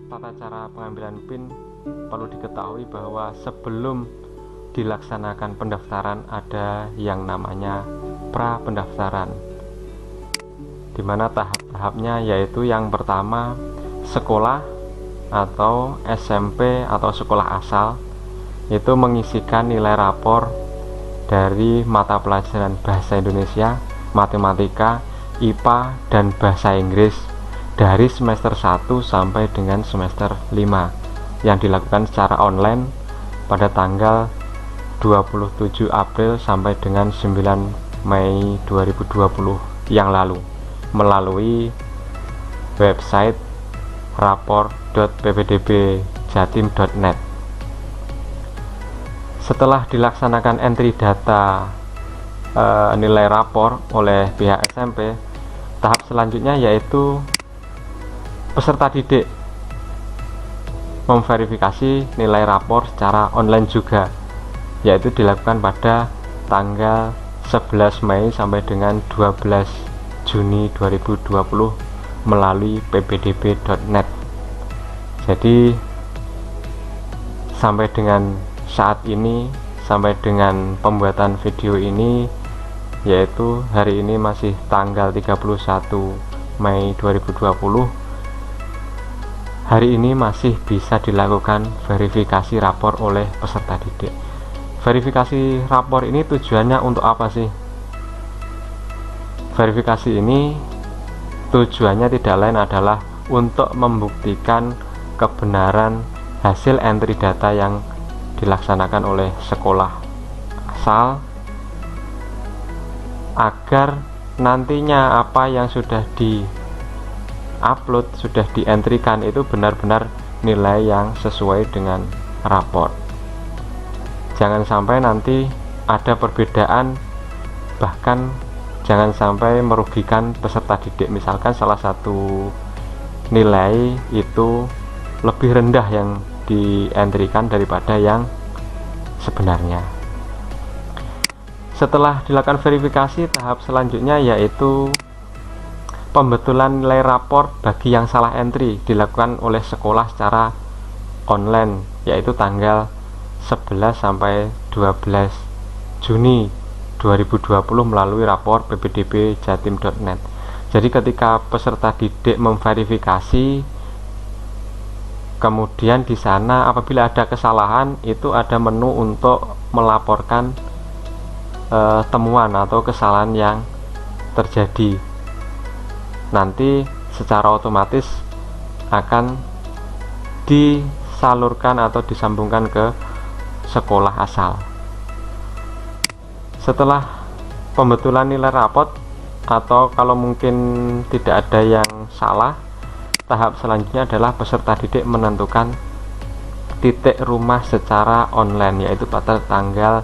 tata cara pengambilan PIN, perlu diketahui bahwa sebelum dilaksanakan pendaftaran ada yang namanya pra pendaftaran, di mana tahap-tahapnya yaitu yang pertama sekolah atau SMP atau sekolah asal itu mengisikan nilai rapor dari mata pelajaran bahasa Indonesia, matematika, IPA, dan bahasa Inggris dari semester 1 sampai dengan semester 5 yang dilakukan secara online pada tanggal 27 April sampai dengan 9 Mei 2020 yang lalu melalui website rapor.ppdbjatim.net. Setelah dilaksanakan entry data nilai rapor oleh pihak SMP, tahap selanjutnya yaitu peserta didik memverifikasi nilai rapor secara online juga, yaitu dilakukan pada tanggal 11 Mei sampai dengan 12 Juni 2020 melalui ppdb.net. Jadi sampai dengan saat ini, sampai dengan pembuatan video ini, yaitu hari ini masih tanggal 31 Mei 2020, hari ini masih bisa dilakukan verifikasi rapor oleh peserta didik. Verifikasi rapor ini tujuannya untuk apa sih? Verifikasi ini tujuannya tidak lain adalah untuk membuktikan kebenaran hasil entry data yang dilaksanakan oleh sekolah asal, agar nantinya apa yang sudah di-upload, sudah di-entrykan itu benar-benar nilai yang sesuai dengan rapor. Jangan sampai nanti ada perbedaan, bahkan jangan sampai merugikan peserta didik. Misalkan salah satu nilai itu lebih rendah yang di-entrykan daripada yang sebenarnya. Setelah dilakukan verifikasi, tahap selanjutnya yaitu pembetulan nilai rapor bagi yang salah entry dilakukan oleh sekolah secara online, yaitu tanggal 11 sampai 12 Juni 2020 melalui rapor ppdbjatim.net. Jadi ketika peserta didik memverifikasi, kemudian di sana apabila ada kesalahan, itu ada menu untuk melaporkan temuan atau kesalahan yang terjadi. Nanti secara otomatis akan disalurkan atau disambungkan ke sekolah asal. Setelah pembetulan nilai rapot, atau kalau mungkin tidak ada yang salah, tahap selanjutnya adalah peserta didik menentukan titik rumah secara online, yaitu pada tanggal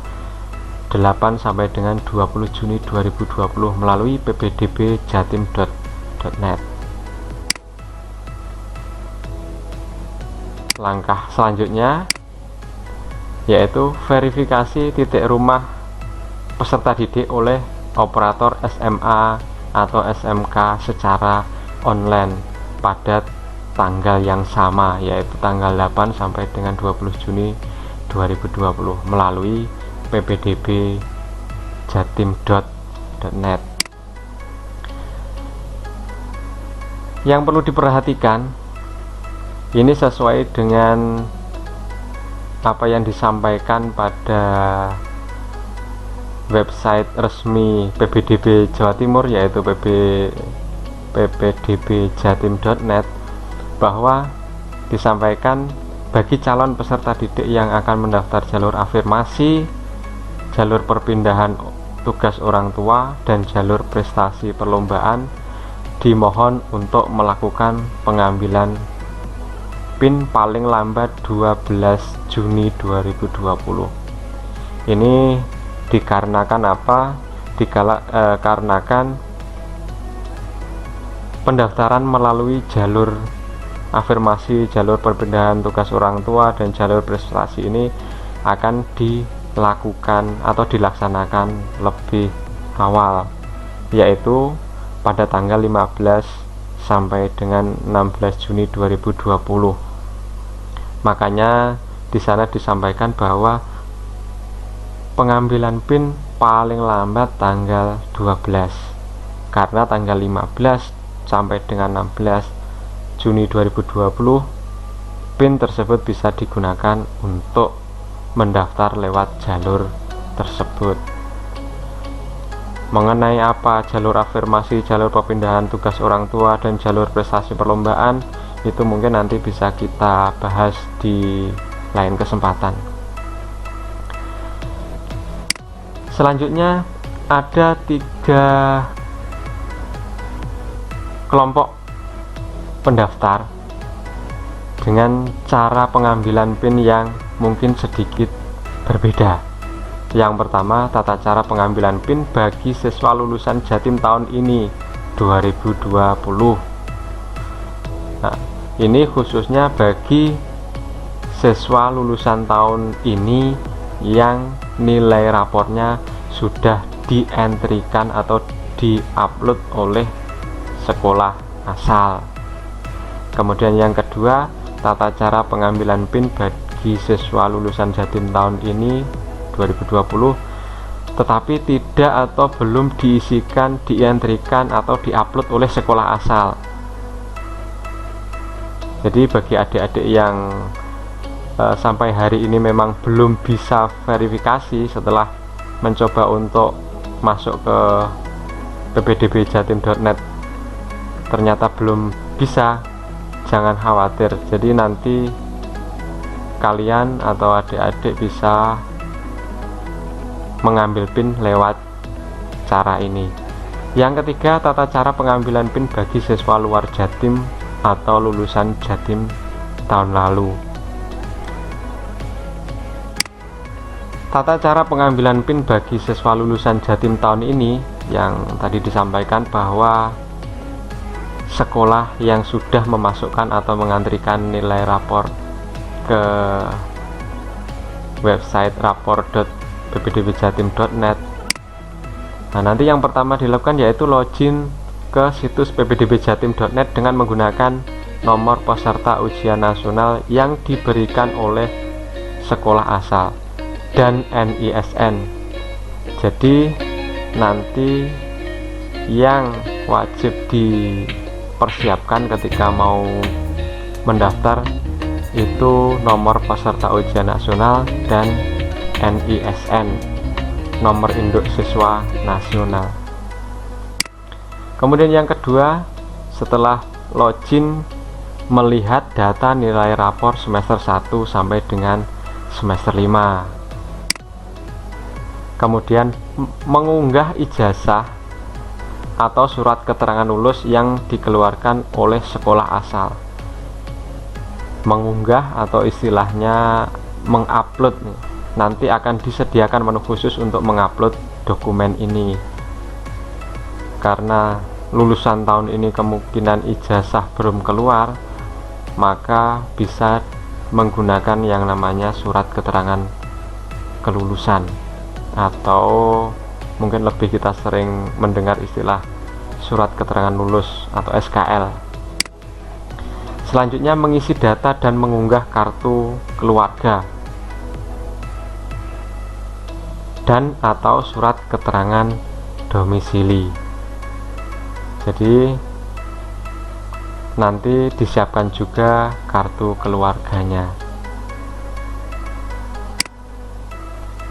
8 sampai dengan 20 Juni 2020 melalui ppdbjatim.net. Langkah selanjutnya yaitu verifikasi titik rumah peserta didik oleh operator SMA atau SMK secara online pada tanggal yang sama, yaitu tanggal 8 sampai dengan 20 Juni 2020 melalui ppdbjatim.net. Yang perlu diperhatikan, ini sesuai dengan apa yang disampaikan pada website resmi PPDB Jawa Timur, yaitu ppdbjatim.net, bahwa disampaikan bagi calon peserta didik yang akan mendaftar jalur afirmasi, jalur perpindahan tugas orang tua, dan jalur prestasi perlombaan, dimohon untuk melakukan pengambilan PIN paling lambat 12 Juni 2020. Ini dikarenakan apa? Dikarenakan pendaftaran melalui jalur afirmasi, jalur perpindahan tugas orang tua, dan jalur prestasi ini akan dilakukan atau dilaksanakan lebih awal, yaitu pada tanggal 15 sampai dengan 16 Juni 2020 Makanya di sana disampaikan bahwa pengambilan PIN paling lambat tanggal 12, karena tanggal 15 sampai dengan 16 Juni 2020 PIN tersebut bisa digunakan untuk mendaftar lewat jalur tersebut. Mengenai apa jalur afirmasi, jalur perpindahan tugas orang tua, dan jalur prestasi perlombaan, itu mungkin nanti bisa kita bahas di lain kesempatan. Selanjutnya ada 3 kelompok pendaftar dengan cara pengambilan PIN yang mungkin sedikit berbeda. Yang pertama, tata cara pengambilan PIN bagi siswa lulusan Jatim tahun ini 2020. Nah, ini khususnya bagi siswa lulusan tahun ini yang nilai rapornya sudah dientrikan atau diupload oleh sekolah asal. Kemudian yang kedua, tata cara pengambilan PIN bagi siswa lulusan Jatim tahun ini 2020 tetapi tidak atau belum diisikan, dientrikan atau diupload oleh sekolah asal. Jadi bagi adik-adik yang sampai hari ini memang belum bisa verifikasi setelah mencoba untuk masuk ke ppdbjatim.net ternyata belum bisa, jangan khawatir. Jadi nanti kalian atau adik-adik bisa mengambil PIN lewat cara ini. Yang ketiga, tata cara pengambilan PIN bagi siswa luar Jatim atau lulusan Jatim tahun lalu. Tata cara pengambilan PIN bagi siswa lulusan Jatim tahun ini yang tadi disampaikan bahwa sekolah yang sudah memasukkan atau mengantrikan nilai rapor ke website rapor.ppdbjatim.net. Nah, nanti yang pertama dilakukan yaitu login ke situs ppdbjatim.net dengan menggunakan nomor peserta ujian nasional yang diberikan oleh sekolah asal dan NISN. Jadi nanti yang wajib dipersiapkan ketika mau mendaftar itu nomor peserta ujian nasional dan NISN, nomor induk siswa nasional. Kemudian yang kedua, setelah login, melihat data nilai rapor semester 1 sampai dengan semester 5. Kemudian mengunggah ijazah atau surat keterangan lulus yang dikeluarkan oleh sekolah asal. Mengunggah atau istilahnya mengupload nih. Nanti akan disediakan menu khusus untuk mengupload dokumen ini. Karena lulusan tahun ini kemungkinan ijazah belum keluar, maka bisa menggunakan yang namanya surat keterangan kelulusan, atau mungkin lebih kita sering mendengar istilah surat keterangan lulus atau SKL. Selanjutnya mengisi data dan mengunggah kartu keluarga dan atau surat keterangan domisili. Jadi nanti disiapkan juga kartu keluarganya.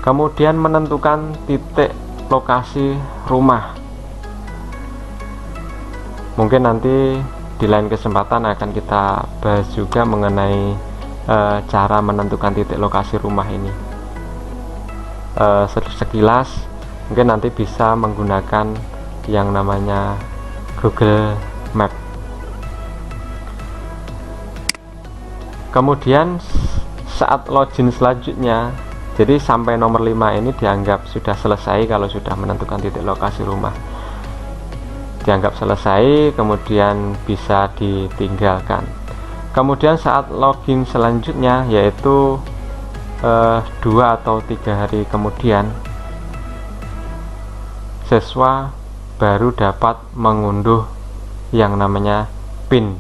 Kemudian menentukan titik lokasi rumah. Mungkin nanti di lain kesempatan akan kita bahas juga mengenai cara menentukan titik lokasi rumah ini. Sekilas mungkin nanti bisa menggunakan yang namanya Google Map. Kemudian saat login selanjutnya, jadi sampai nomor 5 ini dianggap sudah selesai kalau sudah menentukan titik lokasi rumah. Dianggap selesai, kemudian bisa ditinggalkan. Kemudian saat login selanjutnya, yaitu 2 atau 3 hari kemudian, siswa baru dapat mengunduh yang namanya PIN.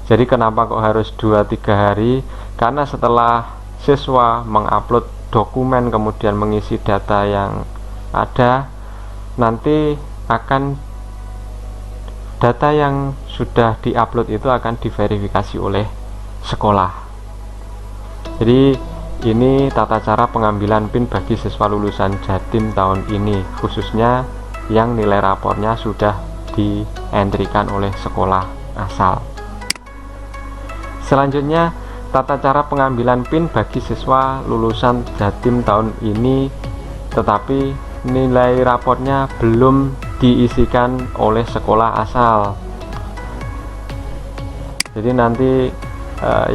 Jadi kenapa kok harus 2-3 hari? karena setelah siswa mengupload dokumen kemudian mengisi data yang ada, nanti akan data yang sudah diupload itu akan diverifikasi oleh sekolah. Jadi ini tata cara pengambilan PIN bagi siswa lulusan Jatim tahun ini, khususnya yang nilai rapornya sudah dientrikan oleh sekolah asal. Selanjutnya, tata cara pengambilan PIN bagi siswa lulusan Jatim tahun ini tetapi nilai rapornya belum diisikan oleh sekolah asal. Jadi nanti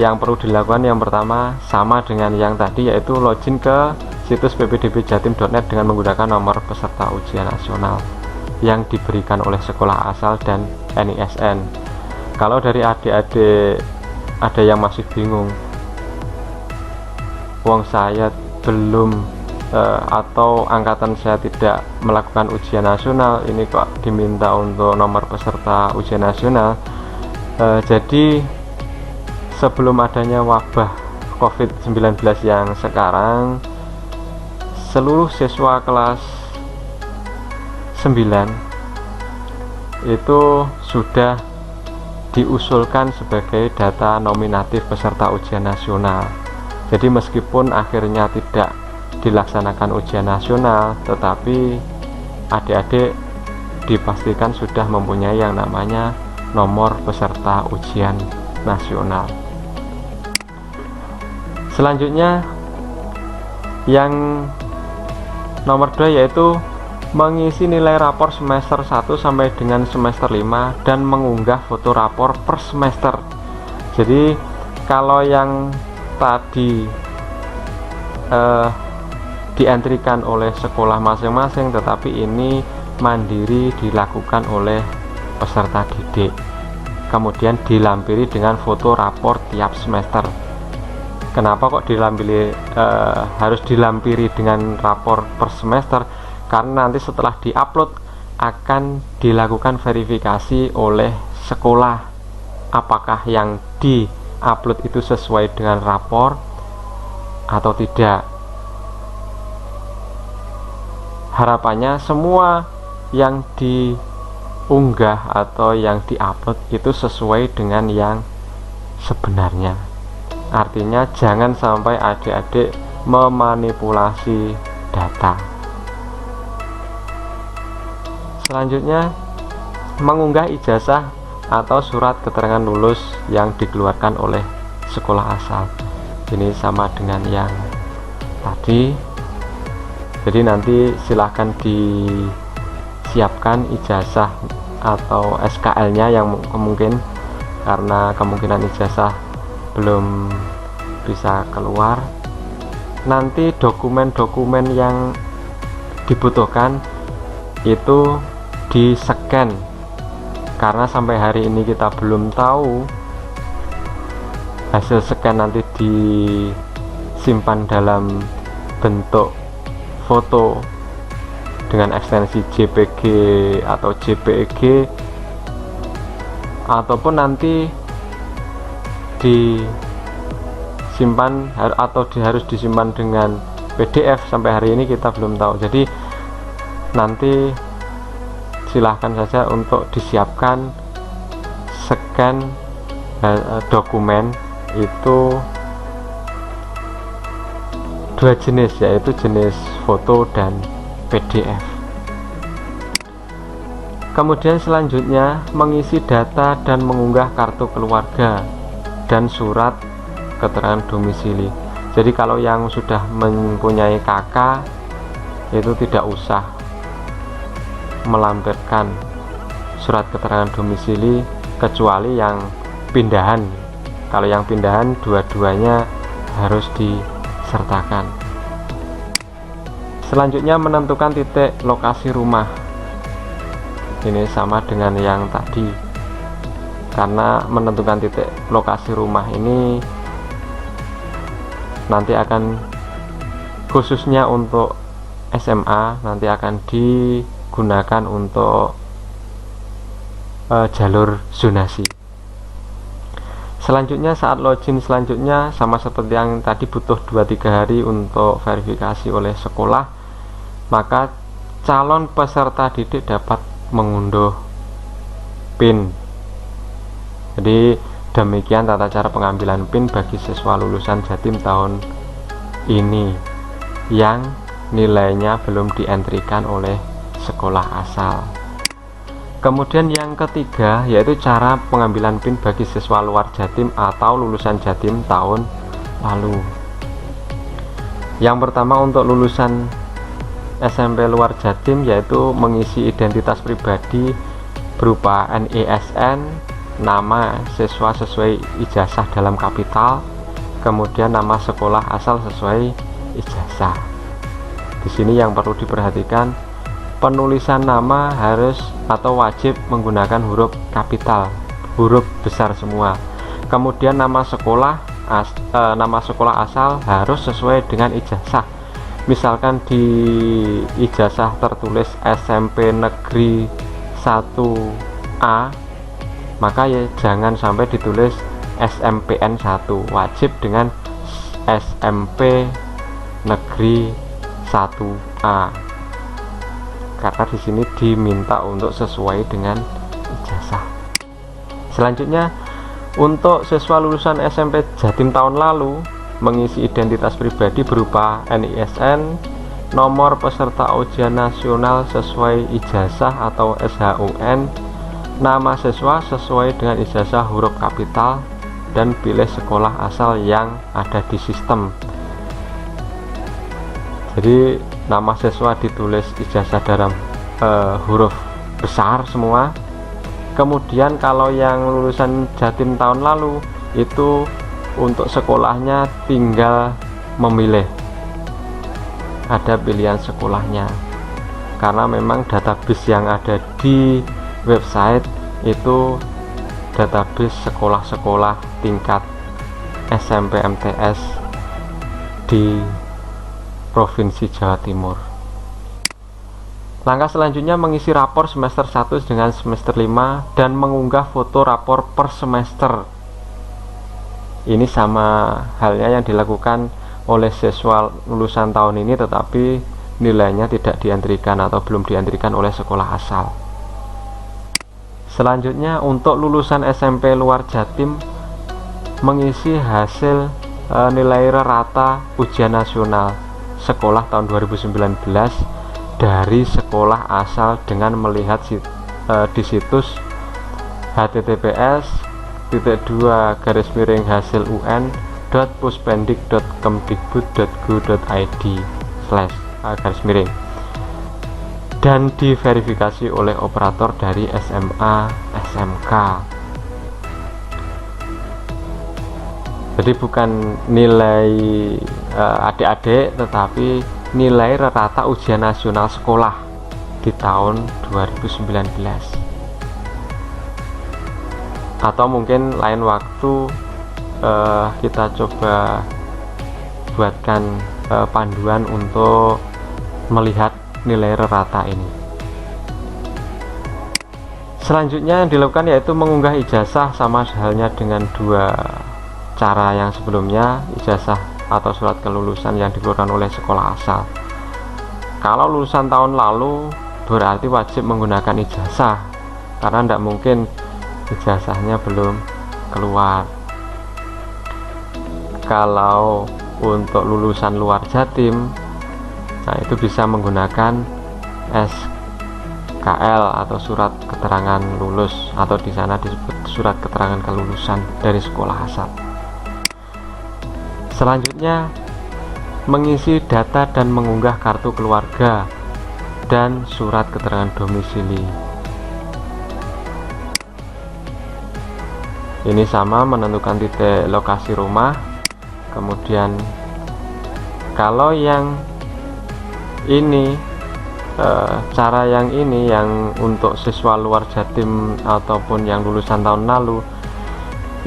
yang perlu dilakukan yang pertama sama dengan yang tadi, yaitu login ke situs ppdbjatim.net dengan menggunakan nomor peserta ujian nasional yang diberikan oleh sekolah asal dan NISN. Kalau dari adik-adik ada yang masih bingung, wong saya belum atau angkatan saya tidak melakukan ujian nasional, ini kok diminta untuk nomor peserta ujian nasional. Jadi sebelum adanya wabah COVID-19 yang sekarang, seluruh siswa kelas 9 itu sudah diusulkan sebagai data nominatif peserta ujian nasional. Jadi meskipun akhirnya tidak dilaksanakan ujian nasional, tetapi adik-adik dipastikan sudah mempunyai yang namanya nomor peserta ujian nasional. Selanjutnya yang nomor 2 yaitu mengisi nilai rapor semester 1 sampai dengan semester 5 dan mengunggah foto rapor per semester. Jadi kalau yang tadi dientrikan oleh sekolah masing-masing, tetapi ini mandiri dilakukan oleh peserta didik, kemudian dilampiri dengan foto rapor tiap semester. Kenapa kok harus dilampiri dengan rapor per semester? Karena nanti setelah diupload akan dilakukan verifikasi oleh sekolah apakah yang diupload itu sesuai dengan rapor atau tidak. Harapannya semua yang diunggah atau yang diupload itu sesuai dengan yang sebenarnya. Artinya jangan sampai adik-adik memanipulasi data. Selanjutnya, mengunggah ijazah atau surat keterangan lulus yang dikeluarkan oleh sekolah asal. Ini sama dengan yang tadi. Jadi nanti silahkan disiapkan ijazah atau SKL-nya yang mungkin, karena kemungkinan ijazah belum bisa keluar. Nanti dokumen-dokumen yang dibutuhkan itu di-scan, karena sampai hari ini kita belum tahu hasil scan nanti disimpan dalam bentuk foto dengan ekstensi JPG atau JPEG, ataupun nanti disimpan atau harus disimpan dengan PDF. Sampai hari ini kita belum tahu. Jadi nanti silahkan saja untuk disiapkan scan dokumen itu dua jenis, yaitu jenis foto dan PDF. Kemudian selanjutnya mengisi data dan mengunggah kartu keluarga dan surat keterangan domisili. Jadi kalau yang sudah mempunyai KK itu tidak usah melampirkan surat keterangan domisili, kecuali yang pindahan. Kalau yang pindahan dua-duanya harus disertakan. Selanjutnya menentukan titik lokasi rumah. Ini sama dengan yang tadi, karena menentukan titik lokasi rumah ini nanti akan khususnya untuk SMA nanti akan digunakan untuk jalur zonasi. Selanjutnya saat login selanjutnya sama seperti yang tadi butuh 2-3 hari untuk verifikasi oleh sekolah, maka calon peserta didik dapat mengunduh PIN. Jadi demikian tata cara pengambilan PIN bagi siswa lulusan Jatim tahun ini yang nilainya belum dientrikan oleh sekolah asal. Kemudian yang ketiga yaitu cara pengambilan PIN bagi siswa luar Jatim atau lulusan Jatim tahun lalu. Yang pertama untuk lulusan SMP luar Jatim yaitu mengisi identitas pribadi berupa NISN, nama siswa sesuai ijazah dalam kapital, kemudian nama sekolah asal sesuai ijazah. Di sini yang perlu diperhatikan, penulisan nama harus atau wajib menggunakan huruf kapital, huruf besar semua. Kemudian nama sekolah asal harus sesuai dengan ijazah. Misalkan di ijazah tertulis SMP Negeri 1A, maka ya jangan sampai ditulis SMPN 1, wajib dengan SMP Negeri 1A. Karena di sini diminta untuk sesuai dengan ijazah. Selanjutnya untuk siswa lulusan SMP Jatim tahun lalu mengisi identitas pribadi berupa NISN, nomor peserta ujian nasional sesuai ijazah atau SHUN, nama siswa sesuai dengan ijazah huruf kapital, dan pilih sekolah asal yang ada di sistem. Jadi nama siswa ditulis ijazah dalam huruf besar semua. Kemudian kalau yang lulusan Jatim tahun lalu itu untuk sekolahnya tinggal memilih, ada pilihan sekolahnya, karena memang database yang ada di website itu database sekolah-sekolah tingkat SMP MTS di Provinsi Jawa Timur. Langkah selanjutnya mengisi rapor semester 1 dengan semester 5 dan mengunggah foto rapor per semester. Ini sama halnya yang dilakukan oleh siswa lulusan tahun ini, tetapi nilainya tidak dientrikan atau belum dientrikan oleh sekolah asal. Selanjutnya untuk lulusan SMP luar Jatim mengisi hasil nilai rata ujian nasional sekolah tahun 2019 dari sekolah asal dengan melihat di situs https://hasil un.puspendik.kemdikbud.go.id/ dan diverifikasi oleh operator dari SMA SMK. Jadi bukan nilai adik-adik, tetapi nilai rata ujian nasional sekolah di tahun 2019. Atau mungkin lain waktu kita coba buatkan panduan untuk melihat nilai rata ini. Selanjutnya yang dilakukan yaitu mengunggah ijazah, sama halnya dengan dua cara yang sebelumnya, ijazah atau surat kelulusan yang dikeluarkan oleh sekolah asal. Kalau lulusan tahun lalu berarti wajib menggunakan ijazah, karena tidak mungkin ijazahnya belum keluar. Kalau untuk lulusan luar Jatim, nah itu bisa menggunakan SKL atau surat keterangan lulus, atau di sana disebut surat keterangan kelulusan dari sekolah asal. Selanjutnya mengisi data dan mengunggah kartu keluarga dan surat keterangan domisili. Ini sama, menentukan titik lokasi rumah. Kemudian kalau yang ini cara yang ini yang untuk siswa luar Jatim ataupun yang lulusan tahun lalu,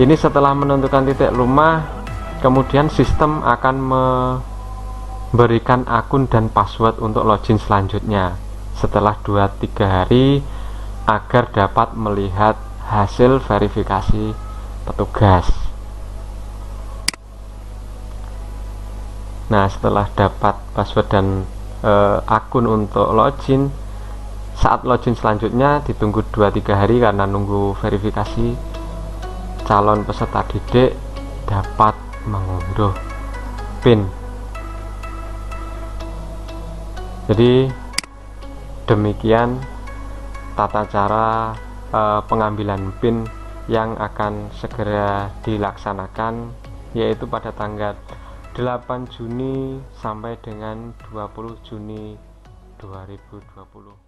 ini setelah menentukan titik rumah, kemudian sistem akan memberikan akun dan password untuk login selanjutnya setelah 2-3 hari agar dapat melihat hasil verifikasi petugas. Nah, setelah dapat password dan akun untuk login, saat login selanjutnya ditunggu 2-3 hari karena nunggu verifikasi calon peserta didik dapat mengunduh PIN. Jadi demikian tata cara pengambilan PIN yang akan segera dilaksanakan, yaitu pada tanggal 8 Juni sampai dengan 20 Juni 2020.